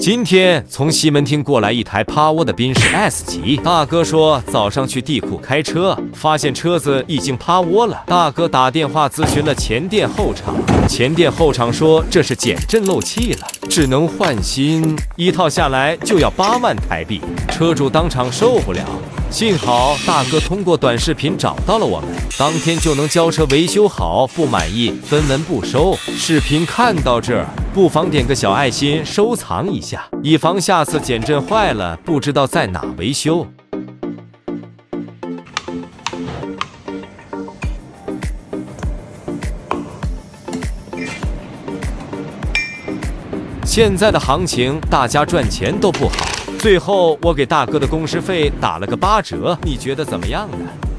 今天从西门町过来一台趴窝的宾士 S 级，大哥说早上去地库开车，发现车子已经趴窝了。大哥打电话咨询了前店后厂，前店后厂说这是减震漏气了，只能换新，一套下来就要8万台币，车主当场受不了。幸好大哥通过短视频找到了我们，当天就能交车维修好，不满意分文不收。视频看到这儿，不妨点个小爱心收藏一下，以防下次减震坏了不知道在哪维修。现在的行情，大家赚钱都不好。最后我给大哥的工时费打了个8折，你觉得怎么样呢？